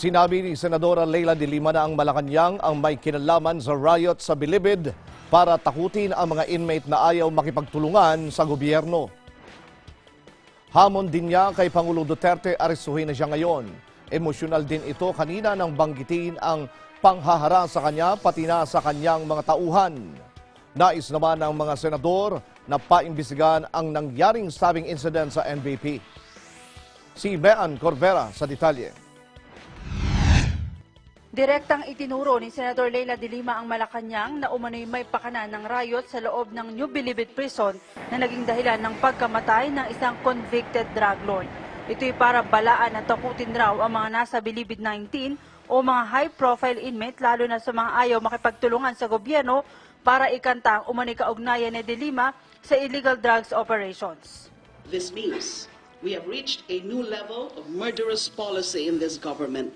Sinabi ni Senadora Leila de Lima na ang Malacanang ang may kinalaman sa riot sa Bilibid para takutin ang mga inmate na ayaw makipagtulungan sa gobyerno. Hamon din niya kay Pangulo Duterte arestuhin na siya ngayon. Emosyonal din ito kanina nang banggitin ang panghahara sa kanya pati na sa kanyang mga tauhan. Nais naman ng mga senador na paimbestigahan ang nangyaring stabbing incident sa NBP. Si Bean Corvera sa detalye. Direktang itinuro ni Senador Leila de Lima ang Malacanang na umano'y may pakana ng riot sa loob ng New Bilibid Prison na naging dahilan ng pagkamatay ng isang convicted drug lord. Ito'y para balaan at takutin raw ang mga nasa Bilibid 19 o mga high-profile inmate lalo na sa mga ayaw makipagtulungan sa gobyerno para ikanta ang umano'y kaugnayan ni de Lima sa illegal drugs operations. This means we have reached a new level of murderous policy in this government.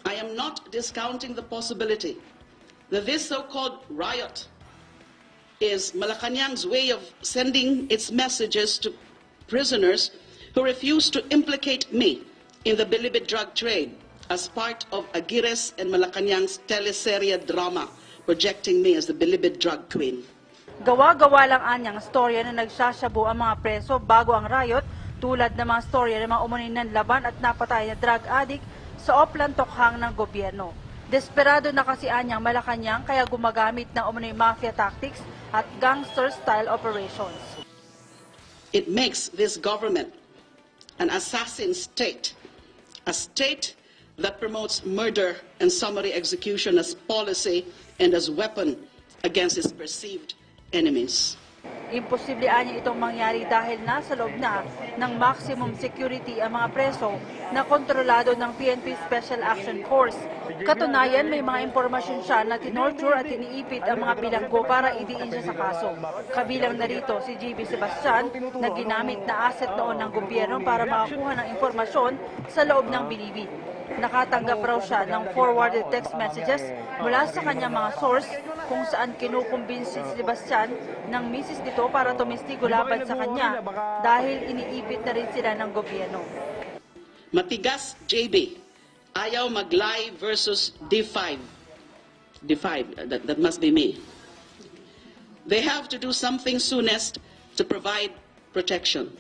I am not discounting the possibility that this so-called riot is Malacanang's way of sending its messages to prisoners who refuse to implicate me in the Bilibid drug trade as part of Aguirre's and Malacanang's teleserye drama projecting me as the Bilibid drug queen. Gawa-gawa lang anyang storya na nagsasyabu ang mga preso bago ang riot tulad ng mga storya ng mga umunin ng laban at napatay na drug addict sa Oplan Tokhang ng gobyerno. Desperado na kasi anyang Malacanang kaya gumagamit ng umunoy mafia tactics at gangster-style operations. It makes this government an assassin state, a state that promotes murder and summary execution as policy and as weapon against its perceived enemies. Imposible anya itong mangyari dahil nasa loob na ng maximum security ang mga preso na kontrolado ng PNP Special Action Force. Katunayan, may mga impormasyon siya na tinorture at iniipit ang mga bilanggo para idiin siya sa kaso. Kabilang na rito si GB Sebastian na ginamit na asset noon ng gobyerno para makakuha ng impormasyon sa loob ng Bilibid. Nakatanggap raw siya ng forwarded text messages mula sa kanyang mga source kung saan kinukumbinsi si Sebastian ng misis nito para tumistigo laban sa kanya dahil iniipit na rin sila ng gobyerno. Matigas JB, ayaw maglay versus D5. D5, that must be me. They have to do something soonest to provide protection.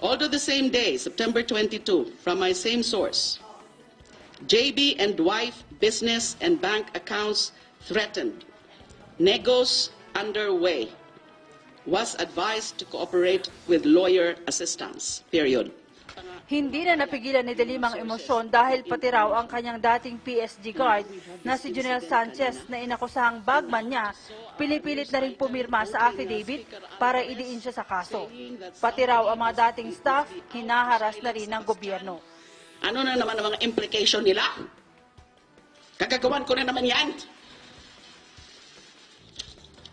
Although the same day, September 22, from my same source, JB and wife business and bank accounts threatened, negos underway, was advised to cooperate with lawyer assistance, period. Hindi na napigilan ni de Lima ang emosyon dahil pati raw ang kanyang dating PSG guard na si Junel Sanchez na inakusahang bagman niya, pinipilit na rin pumirma sa affidavit para idiin siya sa kaso. Pati raw ang mga dating staff, hinaharas na rin ng gobyerno. Ano na naman ang mga implication nila? Kagagawan ko na naman yan.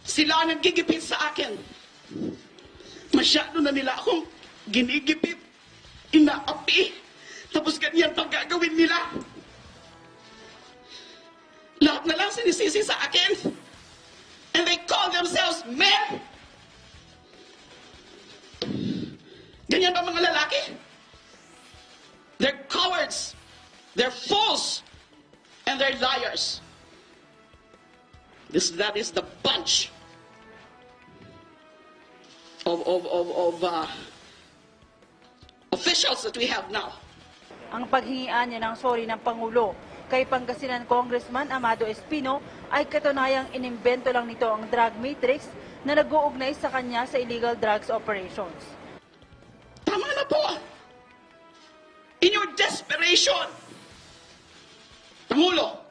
Sila ang nagigipit sa akin. Masyado na nila akong ginigipit. Inaapi. Tapos ganyan pang gagawin nila. Lahat na lang sinisisi sa akin. And they call themselves men. Ganyan ba mga lalaki? They're cowards. They're fools. And they're liars. That is the bunch of officials that we have now. Ang paghingian niya ng sorry ng Pangulo kay Pangasinan Congressman Amado Espino ay katunayang inimbento lang nito ang drug matrix na nag-uugnay sa kanya sa illegal drugs operations. Tama na po! In your desperation, Pangulo,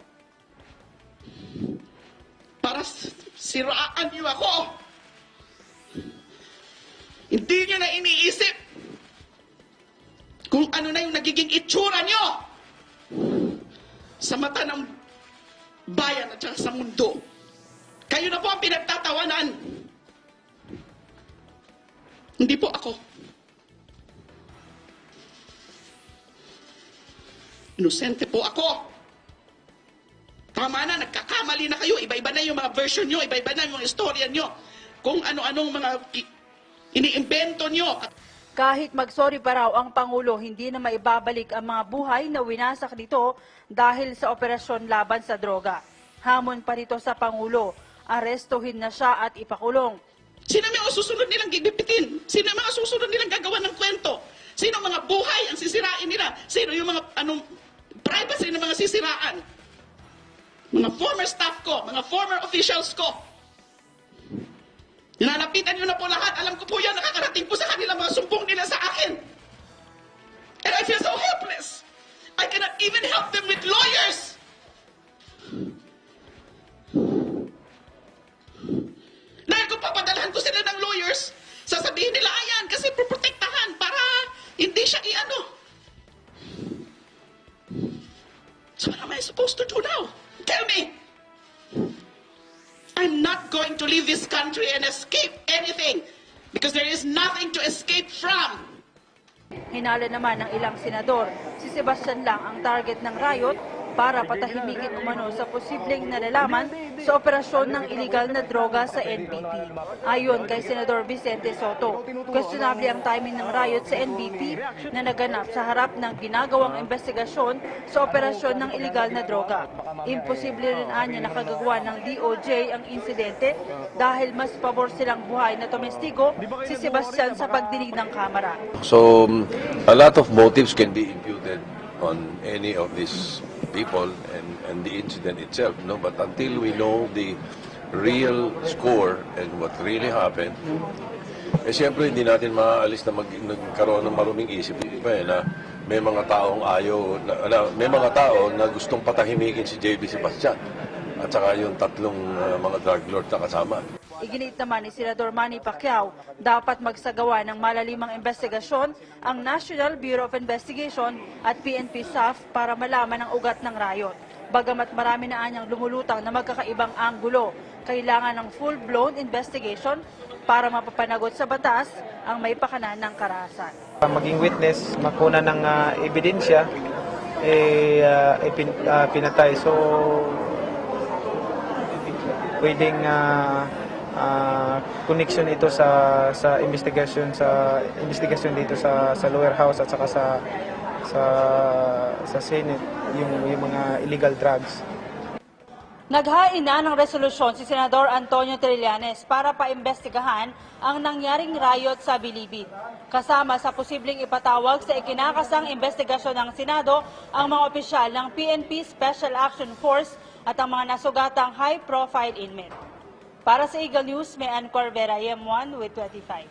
para siraan niyo ako, hindi niyo na iniisip kung ano na yung nagiging itsura nyo sa mata ng bayan at saka sa mundo. Kayo na po ang pinagtatawanan. Hindi po ako. Inosente po ako. Tama na, nagkakamali na kayo. Iba-iba na yung mga version nyo, iba-iba na yung mga istorya nyo. Kung ano-anong mga iniimbento nyo. Kahit magsorry pa raw ang Pangulo, hindi na maibabalik ang mga buhay na winasak dito dahil sa operasyon laban sa droga. Hamon pa rito sa Pangulo, arestuhin na siya at ipakulong. Sino mga susunod nilang gibipitin? Sino mga susunod nilang gagawa ng kwento? Sino mga buhay ang sisirain nila? Sino yung mga privacy ng mga sisiraan? Mga former staff ko, mga former officials ko. Nilalapitan nyo na po lahat. Alam ko po yan, nakakarating po sa kanila mga sumpong nila sa akin. And I feel so helpless. I cannot even help them with lawyers. Dahil kung papadalhan ko sila ng lawyers, sasabihin nila, ayan, kasi protektahan para hindi siya i-ano. So what am I supposed to do now? Tell me. I'm not going to leave this country and escape anything because there is nothing to escape from. Hinala naman ng ilang senador, si Sebastian lang ang target ng riot para patahimikin umano sa posibleng nalalaman sa operasyon ng iligal na droga sa NBP. Ayon kay Senador Vicente Soto, questionable ang timing ng riot sa NBP na naganap sa harap ng ginagawang investigasyon sa operasyon ng iligal na droga. Imposible rin anya nakagagawa ng DOJ ang insidente dahil mas pabor silang buhay na domestigo si Sebastian sa pagdinig ng Kamara. So, a lot of motives can be imputed on any of these people and the incident itself, no? But until we know the real score and what really happened, siyempre hindi natin maaalis na nagkaroon ng maruming isip na may mga taong may mga tao na gustong patahimikin si JB Sebastian at saka yung tatlong mga drug lord na kasama. Iginit naman ni Senador Manny Pacquiao, dapat magsagawa ng malalimang investigasyon ang National Bureau of Investigation at PNP SAF para malaman ang ugat ng riot. Bagamat marami na anyang lumulutang na magkakaibang anggulo, kailangan ng full-blown investigation para mapapanagot sa batas ang may pakanan ng karahasan. Maging witness, makuna ng ebidensya, pinatay. So, pwedeng connection ito sa investigasyon dito sa lower house at saka sa Senate yung mga illegal drugs. Naghain na ng resolusyon si Senador Antonio Trillanes para paimbestigahan ang nangyaring riot sa Bilibid. Kasama sa posibleng ipatawag sa ikinakasang investigasyon ng Senado ang mga opisyal ng PNP Special Action Force at ang mga nasugatang high-profile inmate. Para sa Eagle News, may Ann Corvera, M1 with 25.